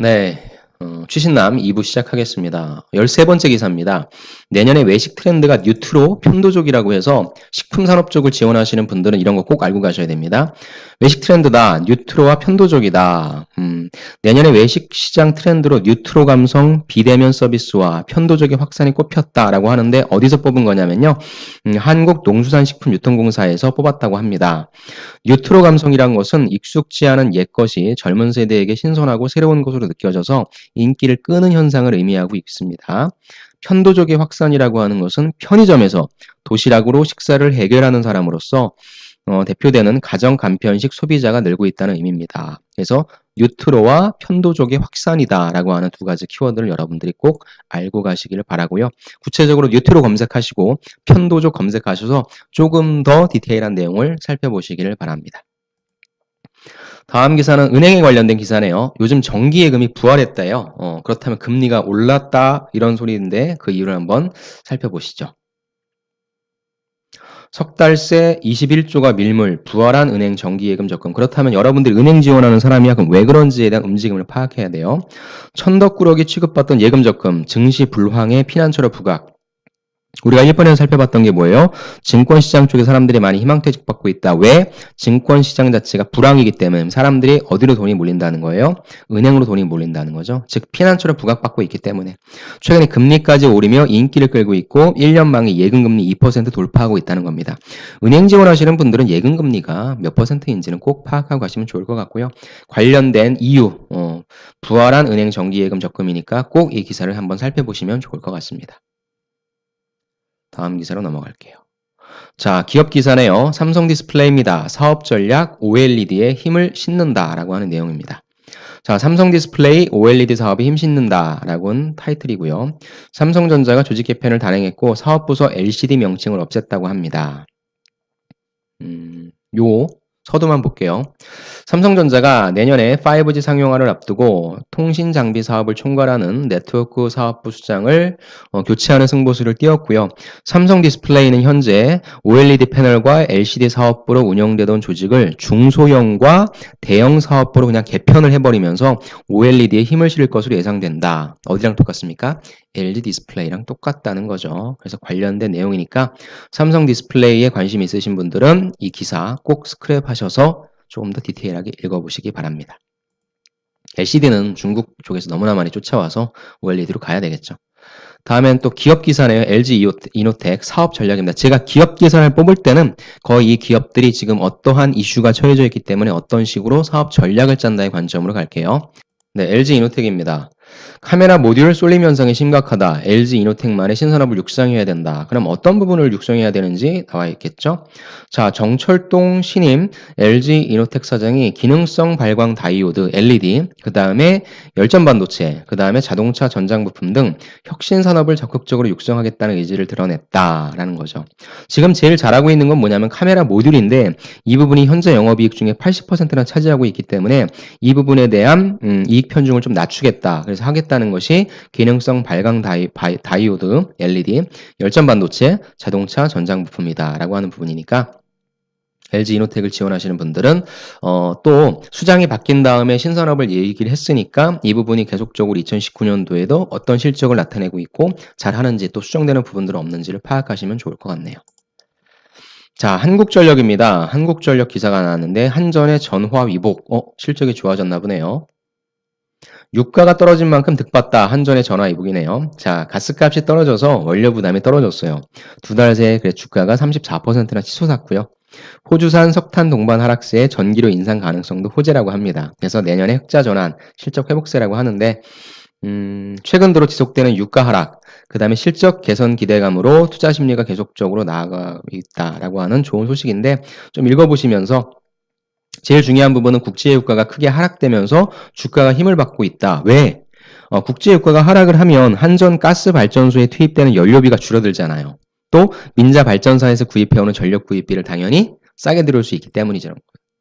네, 취신남 2부 시작하겠습니다. 13번째 기사입니다. 내년에 외식 트렌드가 뉴트로 편도족이라고 해서 식품 산업 쪽을 지원하시는 분들은 이런 거 꼭 알고 가셔야 됩니다. 외식 트렌드다, 뉴트로와 편도족이다. 내년에 외식 시장 트렌드로 뉴트로 감성, 비대면 서비스와 편도족의 확산이 꼽혔다라고 하는데 어디서 뽑은 거냐면요. 한국농수산식품유통공사에서 뽑았다고 합니다. 뉴트로 감성이란 것은 익숙지 않은 옛것이 젊은 세대에게 신선하고 새로운 것으로 느껴져서 인기를 끄는 현상을 의미하고 있습니다. 편도족의 확산이라고 하는 것은 편의점에서 도시락으로 식사를 해결하는 사람으로서 대표되는 가정 간편식 소비자가 늘고 있다는 의미입니다. 그래서 뉴트로와 편도족의 확산이다라고 하는 두 가지 키워드를 여러분들이 꼭 알고 가시기를 바라고요. 구체적으로 뉴트로 검색하시고 편도족 검색하셔서 조금 더 디테일한 내용을 살펴보시기를 바랍니다. 다음 기사는 은행에 관련된 기사네요. 요즘 정기예금이 부활했대요. 그렇다면 금리가 올랐다 이런 소리인데 그 이유를 한번 살펴보시죠. 석 달 새 21조가 밀물, 부활한 은행 정기예금 적금. 그렇다면 여러분들이 은행 지원하는 사람이야. 그럼 왜 그런지에 대한 움직임을 파악해야 돼요. 천덕꾸러기 취급받던 예금 적금, 증시 불황의 피난처로 부각. 우리가 1번에서 살펴봤던 게 뭐예요? 증권시장 쪽에 사람들이 많이 희망퇴직받고 있다. 왜? 증권시장 자체가 불황이기 때문에 사람들이 어디로 돈이 몰린다는 거예요? 은행으로 돈이 몰린다는 거죠. 즉 피난처로 부각받고 있기 때문에 최근에 금리까지 오르며 인기를 끌고 있고 1년 만에 예금금리 2% 돌파하고 있다는 겁니다. 은행 지원하시는 분들은 예금금리가 몇 %인지는 꼭 파악하고 가시면 좋을 것 같고요. 관련된 이유, 부활한 은행 정기예금 적금이니까 꼭 이 기사를 한번 살펴보시면 좋을 것 같습니다. 다음 기사로 넘어갈게요. 자, 기업 기사네요. 삼성 디스플레이입니다. 사업 전략 OLED에 힘을 싣는다라고 하는 내용입니다. 자, 삼성 디스플레이 OLED 사업에 힘 싣는다라고는 타이틀이고요. 삼성전자가 조직 개편을 단행했고 사업부서 LCD 명칭을 없앴다고 합니다. 요 서두만 볼게요. 삼성전자가 내년에 5G 상용화를 앞두고 통신 장비 사업을 총괄하는 네트워크 사업부 수장을 교체하는 승부수를 띄웠고요. 삼성 디스플레이는 현재 OLED 패널과 LCD 사업부로 운영되던 조직을 중소형과 대형 사업부로 그냥 개편을 해버리면서 OLED에 힘을 실을 것으로 예상된다. 어디랑 똑같습니까? LG 디스플레이랑 똑같다는 거죠. 그래서 관련된 내용이니까 삼성 디스플레이에 관심 있으신 분들은 이 기사 꼭 스크랩하셔서 조금 더 디테일하게 읽어보시기 바랍니다. LCD는 중국 쪽에서 너무나 많이 쫓아와서 OLED로 가야 되겠죠. 다음엔 또 기업 기사네요. LG 이노텍 사업 전략입니다. 제가 기업 기사를 뽑을 때는 거의 이 기업들이 지금 어떠한 이슈가 처해져 있기 때문에 어떤 식으로 사업 전략을 짠다의 관점으로 갈게요. 네, LG 이노텍입니다. 카메라 모듈 쏠림 현상이 심각하다. LG 이노텍만의 신산업을 육성해야 된다. 그럼 어떤 부분을 육성해야 되는지 나와 있겠죠? 자, 정철동 신임 LG 이노텍 사장이 기능성 발광 다이오드 LED, 그 다음에 열전 반도체, 그 다음에 자동차 전장 부품 등 혁신 산업을 적극적으로 육성하겠다는 의지를 드러냈다라는 거죠. 지금 제일 잘하고 있는 건 뭐냐면 카메라 모듈인데 이 부분이 현재 영업이익 중에 80%나 차지하고 있기 때문에 이 부분에 대한 이익 편중을 좀 낮추겠다. 그래서 하겠다는 것이 기능성 발광 다이오드 LED, 열전 반도체, 자동차 전장 부품이다 라고 하는 부분이니까 LG 이노텍을 지원하시는 분들은 또 수장이 바뀐 다음에 신산업을 얘기를 했으니까 이 부분이 계속적으로 2019년도에도 어떤 실적을 나타내고 있고 잘하는지 또 수정되는 부분들은 없는지를 파악하시면 좋을 것 같네요. 자, 한국전력입니다. 한국전력 기사가 나왔는데 한전의 전화 위복, 실적이 좋아졌나 보네요. 유가가 떨어진 만큼 득봤다. 한전의 전화 위복이네요. 자, 가스값이 떨어져서 원료 부담이 떨어졌어요. 두 달 새에 주가가 34%나 치솟았고요. 호주산 석탄 동반 하락세에 전기료 인상 가능성도 호재라고 합니다. 그래서 내년에 흑자 전환, 실적 회복세라고 하는데 최근 들어 지속되는 유가 하락, 그 다음에 실적 개선 기대감으로 투자 심리가 계속적으로 나아가고 있다라고 하는 좋은 소식인데 좀 읽어보시면서 제일 중요한 부분은 국제유가가 크게 하락되면서 주가가 힘을 받고 있다. 왜? 국제유가가 하락을 하면 한전 가스발전소에 투입되는 연료비가 줄어들잖아요. 또 민자 발전사에서 구입해오는 전력 구입비를 당연히 싸게 들어올 수 있기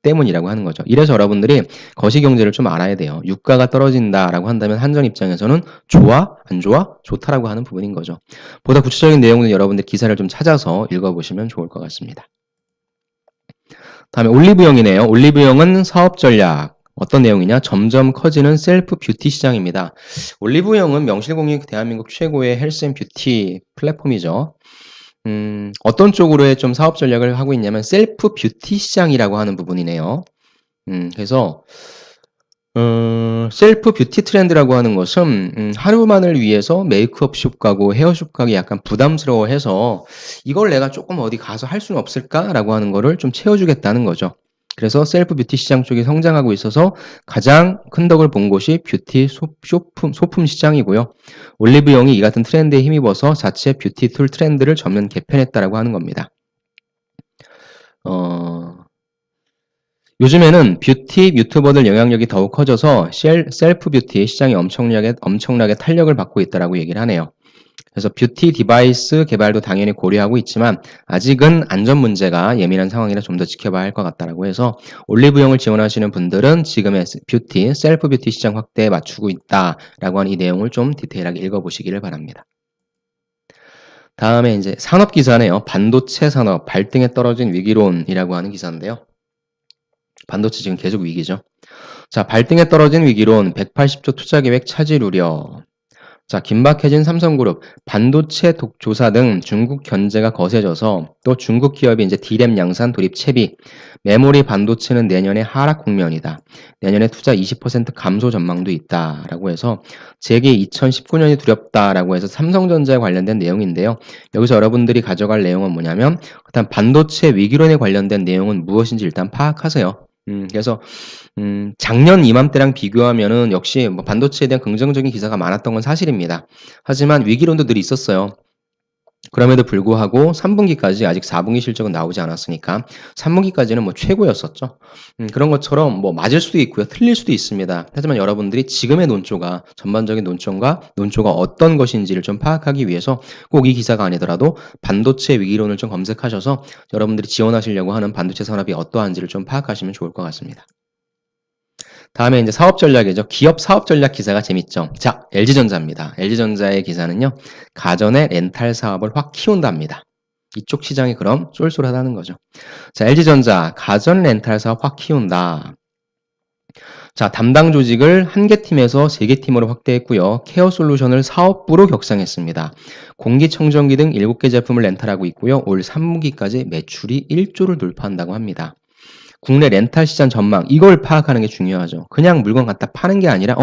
때문이라고 하는 거죠. 이래서 여러분들이 거시경제를 좀 알아야 돼요. 유가가 떨어진다라고 한다면 한전 입장에서는 좋아? 안 좋아? 좋다라고 하는 부분인 거죠. 보다 구체적인 내용은 여러분들 기사를 좀 찾아서 읽어보시면 좋을 것 같습니다. 다음에 올리브영이네요. 올리브영은 사업 전략. 어떤 내용이냐? 점점 커지는 셀프 뷰티 시장입니다. 올리브영은 명실공히 대한민국 최고의 헬스 앤 뷰티 플랫폼이죠. 어떤 쪽으로의 좀 사업 전략을 하고 있냐면 셀프 뷰티 시장이라고 하는 부분이네요. 그래서 셀프 뷰티 트렌드라고 하는 것은 하루만을 위해서 메이크업 숍 가고 헤어숍 가기 약간 부담스러워해서 '이걸 내가 조금 어디 가서 할 수는 없을까?'라고 하는 거를 좀 채워주겠다는 거죠. 그래서 셀프 뷰티 시장 쪽이 성장하고 있어서 가장 큰 덕을 본 곳이 뷰티 소품 시장이고요. 올리브영이 이 같은 트렌드에 힘입어서 자체 뷰티 툴 트렌드를 전면 개편했다라고 하는 겁니다. 어 요즘에는 뷰티 유튜버들 영향력이 더욱 커져서 셀프 뷰티 시장이 엄청나게 탄력을 받고 있다라고 얘기를 하네요. 그래서 뷰티 디바이스 개발도 당연히 고려하고 있지만 아직은 안전 문제가 예민한 상황이라 좀 더 지켜봐야 할 것 같다라고 해서 올리브영을 지원하시는 분들은 지금의 셀프 뷰티 시장 확대에 맞추고 있다라고 하는 이 내용을 좀 디테일하게 읽어보시기를 바랍니다. 다음에 이제 산업 기사네요. 반도체 산업 발등에 떨어진 위기론이라고 하는 기사인데요. 반도체 지금 계속 위기죠. 자, 발등에 떨어진 위기론 180조 투자 계획 차질 우려. 자, 긴박해진 삼성그룹, 반도체 조사 등 중국 견제가 거세져서 또 중국 기업이 이제 D램 양산 돌입 채비, 메모리 반도체는 내년에 하락 국면이다. 내년에 투자 20% 감소 전망도 있다라고 해서 재계 2019년이 두렵다라고 해서 삼성전자에 관련된 내용인데요. 여기서 여러분들이 가져갈 내용은 뭐냐면 일단 반도체 위기론에 관련된 내용은 무엇인지 일단 파악하세요. 그래서 작년 이맘때랑 비교하면은 역시 뭐 반도체에 대한 긍정적인 기사가 많았던 건 사실입니다. 하지만 위기론도 늘 있었어요. 그럼에도 불구하고 3분기까지 아직 4분기 실적은 나오지 않았으니까 3분기까지는 뭐 최고였었죠. 그런 것처럼 뭐 맞을 수도 있고요. 틀릴 수도 있습니다. 하지만 여러분들이 지금의 논조가 전반적인 논조가 어떤 것인지를 좀 파악하기 위해서 꼭 이 기사가 아니더라도 반도체 위기론을 좀 검색하셔서 여러분들이 지원하시려고 하는 반도체 산업이 어떠한지를 좀 파악하시면 좋을 것 같습니다. 다음에 이제 사업 전략이죠. 기업 사업 전략 기사가 재밌죠. 자, LG전자입니다. LG전자의 기사는요. 가전의 렌탈 사업을 확 키운답니다. 이쪽 시장이 그럼 쏠쏠하다는 거죠. 자, LG전자 가전 렌탈 사업 확 키운다. 자, 담당 조직을 1개 팀에서 3개 팀으로 확대했고요. 케어 솔루션을 사업부로 격상했습니다. 공기청정기 등 7개 제품을 렌탈하고 있고요. 올 3분기까지 매출이 1조를 돌파한다고 합니다. 국내 렌탈 시장 전망 이걸 파악하는 게 중요하죠. 그냥 물건 갖다 파는 게 아니라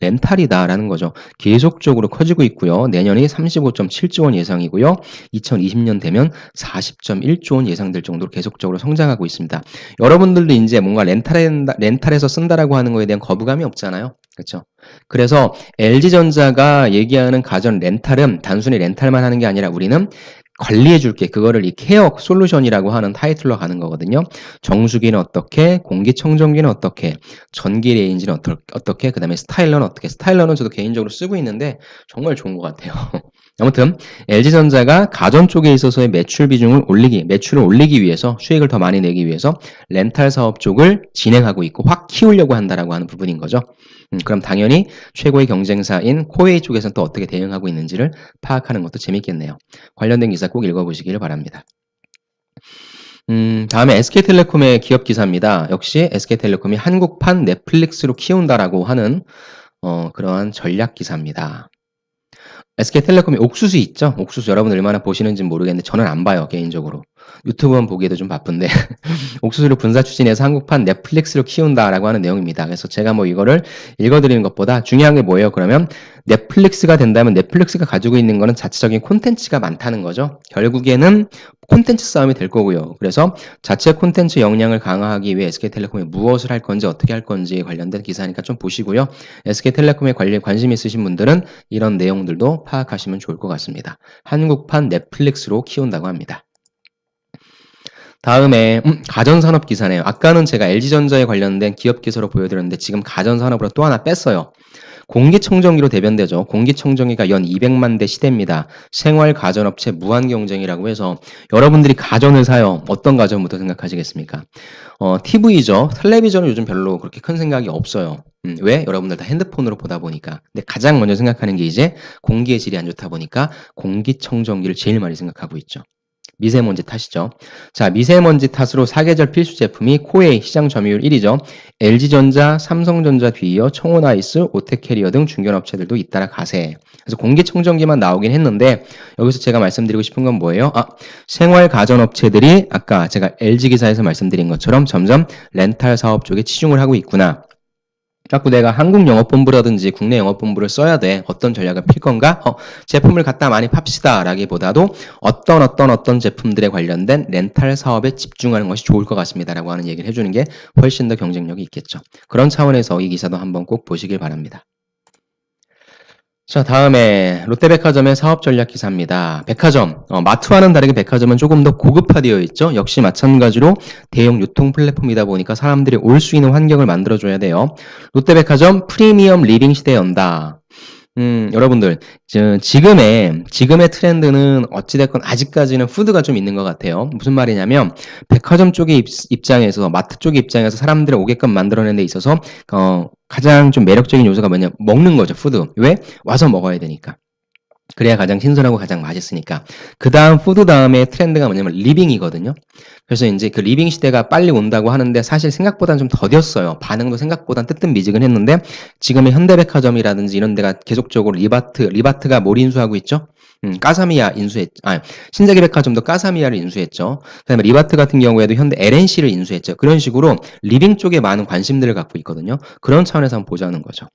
렌탈이다라는 거죠. 계속적으로 커지고 있고요. 내년이 35.7조 원 예상이고요. 2020년 되면 40.1조 원 예상될 정도로 계속적으로 성장하고 있습니다. 여러분들도 이제 뭔가 렌탈에서 쓴다라고 하는 거에 대한 거부감이 없잖아요. 그렇죠? 그래서 LG전자가 얘기하는 가전 렌탈은 단순히 렌탈만 하는 게 아니라 우리는 관리해 줄게. 그거를 이 케어 솔루션이라고 하는 타이틀로 가는 거거든요. 정수기는 어떻게, 공기청정기는 어떻게, 전기 레인지는 어떻게, 그 다음에 스타일러는 어떻게. 스타일러는 저도 개인적으로 쓰고 있는데 정말 좋은 것 같아요. 아무튼 LG전자가 가전 쪽에 있어서의 매출을 올리기 위해서 수익을 더 많이 내기 위해서 렌탈 사업 쪽을 진행하고 있고 확 키우려고 한다라고 하는 부분인 거죠. 그럼 당연히 최고의 경쟁사인 코웨이 쪽에서는 또 어떻게 대응하고 있는지를 파악하는 것도 재밌겠네요. 관련된 기사 꼭 읽어보시기를 바랍니다. 다음에 SK텔레콤의 기업 기사입니다. 역시 SK텔레콤이 한국판 넷플릭스로 키운다라고 하는 그러한 전략 기사입니다. SK텔레콤이 옥수수 있죠? 옥수수 여러분 얼마나 보시는지 모르겠는데 저는 안 봐요 개인적으로. 유튜브만 보기에도 좀 바쁜데 옥수수를 분사 추진해서 한국판 넷플릭스로 키운다라고 하는 내용입니다. 그래서 제가 뭐 이거를 읽어드리는 것보다 중요한 게 뭐예요? 그러면 넷플릭스가 된다면 넷플릭스가 가지고 있는 거는 자체적인 콘텐츠가 많다는 거죠. 결국에는 콘텐츠 싸움이 될 거고요. 그래서 자체 콘텐츠 역량을 강화하기 위해 SK텔레콤이 무엇을 할 건지 어떻게 할 건지에 관련된 기사니까 좀 보시고요. SK텔레콤에 관심 있으신 분들은 이런 내용들도 파악하시면 좋을 것 같습니다. 한국판 넷플릭스로 키운다고 합니다. 다음에 가전산업 기사네요. 아까는 제가 LG전자에 관련된 기업 기사로 보여드렸는데 지금 가전산업으로 또 하나 뺐어요. 공기청정기로 대변되죠. 공기청정기가 연 200만 대 시대입니다. 생활 가전업체 무한 경쟁이라고 해서 여러분들이 가전을 사요. 어떤 가전부터 생각하시겠습니까? TV죠. 텔레비전은 요즘 별로 그렇게 큰 생각이 없어요. 왜? 여러분들 다 핸드폰으로 보다 보니까. 근데 가장 먼저 생각하는 게 이제 공기의 질이 안 좋다 보니까 공기청정기를 제일 많이 생각하고 있죠. 미세먼지 탓이죠. 자, 미세먼지 탓으로 사계절 필수 제품이 코웨이 시장 점유율 1위죠. LG전자, 삼성전자 뒤이어 청혼아이스, 오텍캐리어 등 중견업체들도 잇따라 가세. 그래서 공기청정기만 나오긴 했는데 여기서 제가 말씀드리고 싶은 건 뭐예요? 생활 가전업체들이 아까 제가 LG 기사에서 말씀드린 것처럼 점점 렌탈 사업 쪽에 치중을 하고 있구나. 자꾸 내가 한국 영업본부라든지 국내 영업본부를 써야 돼. 어떤 전략을 필 건가? 제품을 갖다 많이 팝시다 라기보다도 어떤 제품들에 관련된 렌탈 사업에 집중하는 것이 좋을 것 같습니다 라고 하는 얘기를 해주는 게 훨씬 더 경쟁력이 있겠죠. 그런 차원에서 이 기사도 한번 꼭 보시길 바랍니다. 자, 다음에 롯데백화점의 사업 전략 기사입니다. 백화점, 마트와는 다르게 백화점은 조금 더 고급화되어 있죠. 역시 마찬가지로 대형 유통 플랫폼이다 보니까 사람들이 올 수 있는 환경을 만들어줘야 돼요. 롯데백화점 프리미엄 리빙 시대에 연다. 여러분들, 지금의 트렌드는 어찌됐건 아직까지는 푸드가 좀 있는 것 같아요. 무슨 말이냐면, 백화점 쪽의 입장에서, 마트 쪽의 입장에서 사람들을 오게끔 만들어내는 데 있어서, 가장 좀 매력적인 요소가 뭐냐, 먹는 거죠, 푸드. 왜? 와서 먹어야 되니까. 그래야 가장 신선하고 가장 맛있으니까. 그 다음 푸드 다음에 트렌드가 뭐냐면 리빙이거든요. 그래서 이제 그 리빙 시대가 빨리 온다고 하는데 사실 생각보다는 좀 더뎠어요. 반응도 생각보다는 뜨뜻미지근했는데 지금의 현대백화점이라든지 이런 데가 계속적으로 리바트가 뭘 인수하고 있죠? 까사미야 신세계백화점도 까사미야를 인수했죠. 그다음에 리바트 같은 경우에도 현대 LNC를 인수했죠. 그런 식으로 리빙 쪽에 많은 관심들을 갖고 있거든요. 그런 차원에서 한번 보자는 거죠.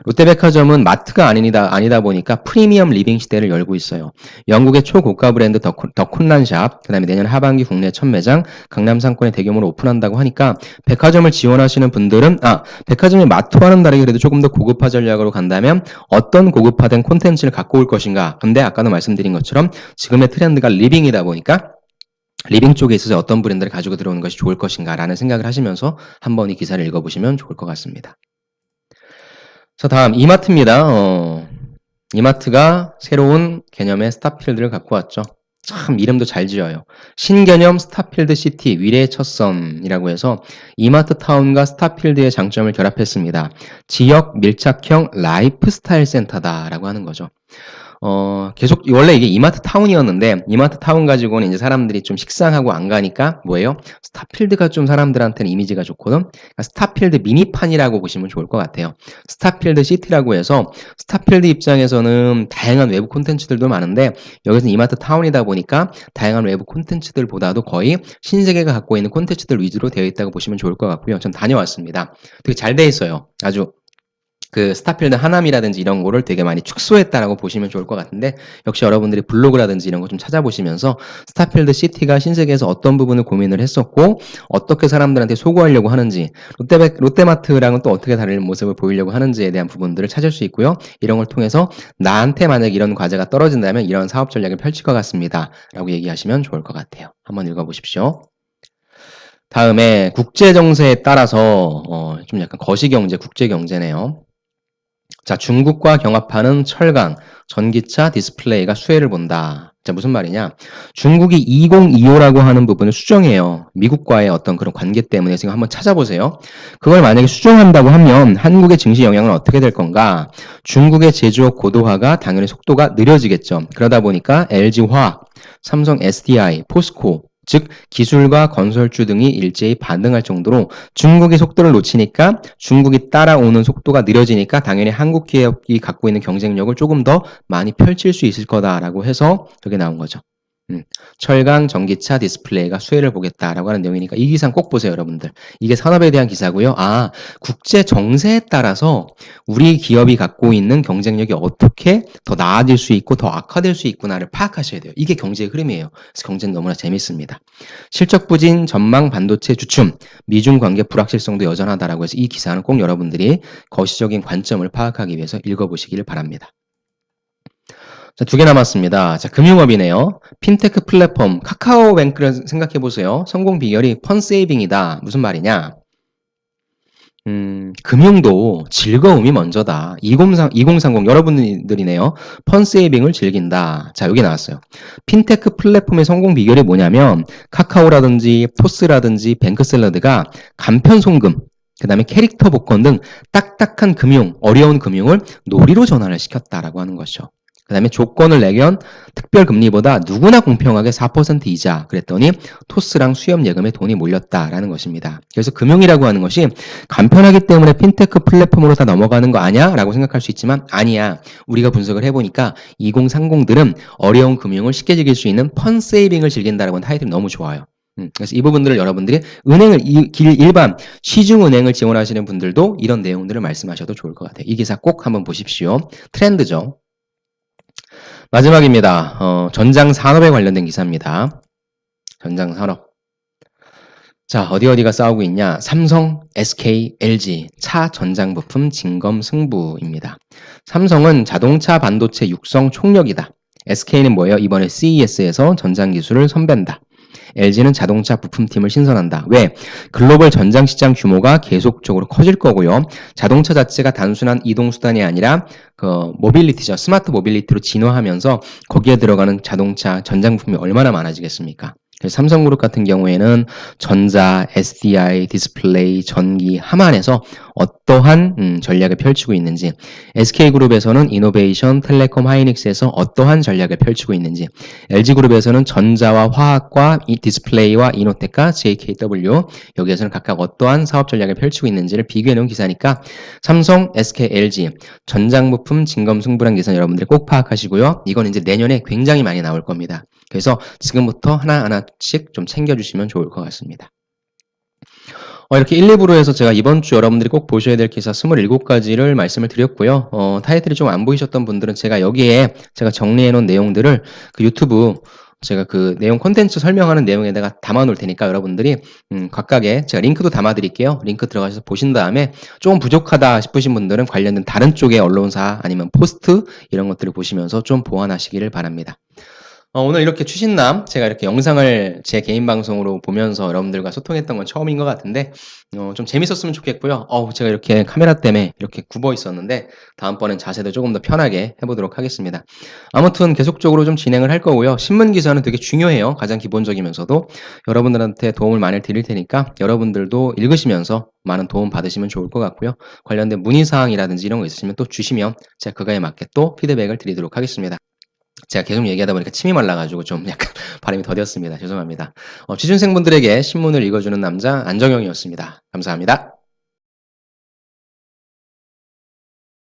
롯데백화점은 마트가 아니다 보니까 프리미엄 리빙 시대를 열고 있어요. 영국의 초고가 브랜드 더 콘란샵, 그 다음에 내년 하반기 국내 첫 매장, 강남 상권에 대규모로 오픈한다고 하니까 백화점을 지원하시는 분들은 백화점이 마트와는 다르게 그래도 조금 더 고급화 전략으로 간다면 어떤 고급화된 콘텐츠를 갖고 올 것인가. 근데 아까도 말씀드린 것처럼 지금의 트렌드가 리빙이다 보니까 리빙 쪽에 있어서 어떤 브랜드를 가지고 들어오는 것이 좋을 것인가 라는 생각을 하시면서 한번 이 기사를 읽어보시면 좋을 것 같습니다. 자, 다음 이마트입니다. 이마트가 새로운 개념의 스타필드를 갖고 왔죠. 참 이름도 잘 지어요. 신개념 스타필드 시티 위례의 첫선이라고 해서 이마트 타운과 스타필드의 장점을 결합했습니다. 지역 밀착형 라이프스타일 센터다라고 하는 거죠. 계속 원래 이게 이마트 타운이었는데 이마트 타운 가지고는 이제 사람들이 좀 식상하고 안 가니까 뭐예요? 스타필드가 좀 사람들한테는 이미지가 좋거든. 그러니까 스타필드 미니판이라고 보시면 좋을 것 같아요. 스타필드 시티라고 해서 스타필드 입장에서는 다양한 외부 콘텐츠들도 많은데 여기서는 이마트 타운이다 보니까 다양한 외부 콘텐츠들보다도 거의 신세계가 갖고 있는 콘텐츠들 위주로 되어 있다고 보시면 좋을 것 같고요. 전 다녀왔습니다. 되게 잘 돼 있어요. 아주 그 스타필드 하남이라든지 이런 거를 되게 많이 축소했다라고 보시면 좋을 것 같은데 역시 여러분들이 블로그라든지 이런 거 좀 찾아보시면서 스타필드 시티가 신세계에서 어떤 부분을 고민을 했었고 어떻게 사람들한테 소구하려고 하는지 롯데마트랑은 또 어떻게 다른 모습을 보이려고 하는지에 대한 부분들을 찾을 수 있고요. 이런 걸 통해서 나한테 만약 이런 과제가 떨어진다면 이런 사업 전략을 펼칠 것 같습니다. 라고 얘기하시면 좋을 것 같아요. 한번 읽어보십시오. 다음에 국제정세에 따라서 좀 약간 거시경제, 국제경제네요. 자, 중국과 경합하는 철강, 전기차, 디스플레이가 수혜를 본다. 자, 무슨 말이냐? 중국이 2025라고 하는 부분을 수정해요. 미국과의 어떤 그런 관계 때문에 지금 한번 찾아보세요. 그걸 만약에 수정한다고 하면 한국의 증시 영향은 어떻게 될 건가? 중국의 제조업 고도화가 당연히 속도가 느려지겠죠. 그러다 보니까 LG화학, 삼성 SDI, 포스코, 즉 기술과 건설주 등이 일제히 반등할 정도로 중국이 속도를 놓치니까 중국이 따라오는 속도가 느려지니까 당연히 한국 기업이 갖고 있는 경쟁력을 조금 더 많이 펼칠 수 있을 거다라고 해서 저게 나온 거죠. 철강, 전기차, 디스플레이가 수혜를 보겠다라고 하는 내용이니까 이 기사는 꼭 보세요, 여러분들. 이게 산업에 대한 기사고요. 국제 정세에 따라서 우리 기업이 갖고 있는 경쟁력이 어떻게 더 나아질 수 있고 더 악화될 수 있구나를 파악하셔야 돼요. 이게 경제의 흐름이에요. 그래서 경제는 너무나 재밌습니다. 실적 부진, 전망 반도체 주춤, 미중 관계 불확실성도 여전하다라고 해서 이 기사는 꼭 여러분들이 거시적인 관점을 파악하기 위해서 읽어보시기를 바랍니다. 자, 2개 남았습니다. 자, 금융업이네요. 핀테크 플랫폼 카카오뱅크를 생각해 보세요. 성공 비결이 펀세이빙이다. 무슨 말이냐? 금융도 즐거움이 먼저다. 2030 여러분들이네요. 펀세이빙을 즐긴다. 자, 여기 나왔어요. 핀테크 플랫폼의 성공 비결이 뭐냐면 카카오라든지 포스라든지 뱅크샐러드가 간편송금, 그 다음에 캐릭터 복권 등 딱딱한 금융, 어려운 금융을 놀이로 전환을 시켰다라고 하는 것이죠. 그 다음에 조건을 내견 특별금리보다 누구나 공평하게 4% 이자 그랬더니 토스랑 수협예금에 돈이 몰렸다라는 것입니다. 그래서 금융이라고 하는 것이 간편하기 때문에 핀테크 플랫폼으로 다 넘어가는 거 아니야? 라고 생각할 수 있지만 아니야. 우리가 분석을 해보니까 2030들은 어려운 금융을 쉽게 즐길 수 있는 펀세이빙을 즐긴다라고 하는 타이틀이 너무 좋아요. 그래서 이 부분들을 여러분들이 은행을 일반 시중은행을 지원하시는 분들도 이런 내용들을 말씀하셔도 좋을 것 같아요. 이 기사 꼭 한번 보십시오. 트렌드죠. 마지막입니다. 전장 산업에 관련된 기사입니다. 전장 산업. 자, 어디가 싸우고 있냐? 삼성, SK, LG 차 전장 부품 진검 승부입니다. 삼성은 자동차 반도체 육성 총력이다. SK는 뭐예요? 이번에 CES에서 전장 기술을 선배한다. LG는 자동차 부품팀을 신설한다. 왜? 글로벌 전장 시장 규모가 계속적으로 커질 거고요. 자동차 자체가 단순한 이동수단이 아니라 모빌리티죠. 스마트 모빌리티로 진화하면서 거기에 들어가는 자동차 전장 부품이 얼마나 많아지겠습니까? 삼성그룹 같은 경우에는 전자, SDI, 디스플레이, 전기, 함안에서 어떠한 전략을 펼치고 있는지, SK그룹에서는 이노베이션, 텔레콤, 하이닉스에서 어떠한 전략을 펼치고 있는지, LG그룹에서는 전자와 화학과 디스플레이와 이노텍과 JKW 여기에서는 각각 어떠한 사업 전략을 펼치고 있는지를 비교해놓은 기사니까 삼성, SK, LG 전장부품 진검승부란 기사 여러분들이 꼭 파악하시고요. 이건 이제 내년에 굉장히 많이 나올 겁니다. 그래서 지금부터 하나하나씩 좀 챙겨주시면 좋을 것 같습니다. 이렇게 1, 2부로 해서 제가 이번 주 여러분들이 꼭 보셔야 될 기사 27가지를 말씀을 드렸고요. 타이틀이 좀 안 보이셨던 분들은 제가 여기에 제가 정리해 놓은 내용들을 그 유튜브 제가 그 내용 콘텐츠 설명하는 내용에다가 담아 놓을 테니까 여러분들이 각각의 제가 링크도 담아 드릴게요. 링크 들어가셔서 보신 다음에 조금 부족하다 싶으신 분들은 관련된 다른 쪽의 언론사 아니면 포스트 이런 것들을 보시면서 좀 보완하시기를 바랍니다. 오늘 이렇게 추신남 제가 이렇게 영상을 제 개인 방송으로 보면서 여러분들과 소통했던 건 처음인 것 같은데 좀 재밌었으면 좋겠고요. 제가 이렇게 카메라 때문에 이렇게 굽어 있었는데 다음번엔 자세도 조금 더 편하게 해보도록 하겠습니다. 아무튼 계속적으로 좀 진행을 할 거고요. 신문 기사는 되게 중요해요. 가장 기본적이면서도 여러분들한테 도움을 많이 드릴 테니까 여러분들도 읽으시면서 많은 도움 받으시면 좋을 것 같고요. 관련된 문의사항이라든지 이런 거 있으시면 또 주시면 제가 그거에 맞게 또 피드백을 드리도록 하겠습니다. 제가 계속 얘기하다 보니까 침이 말라가지고 좀 약간 발음이 더뎠습니다. 죄송합니다. 취준생분들에게 신문을 읽어주는 남자 안정영이었습니다. 감사합니다.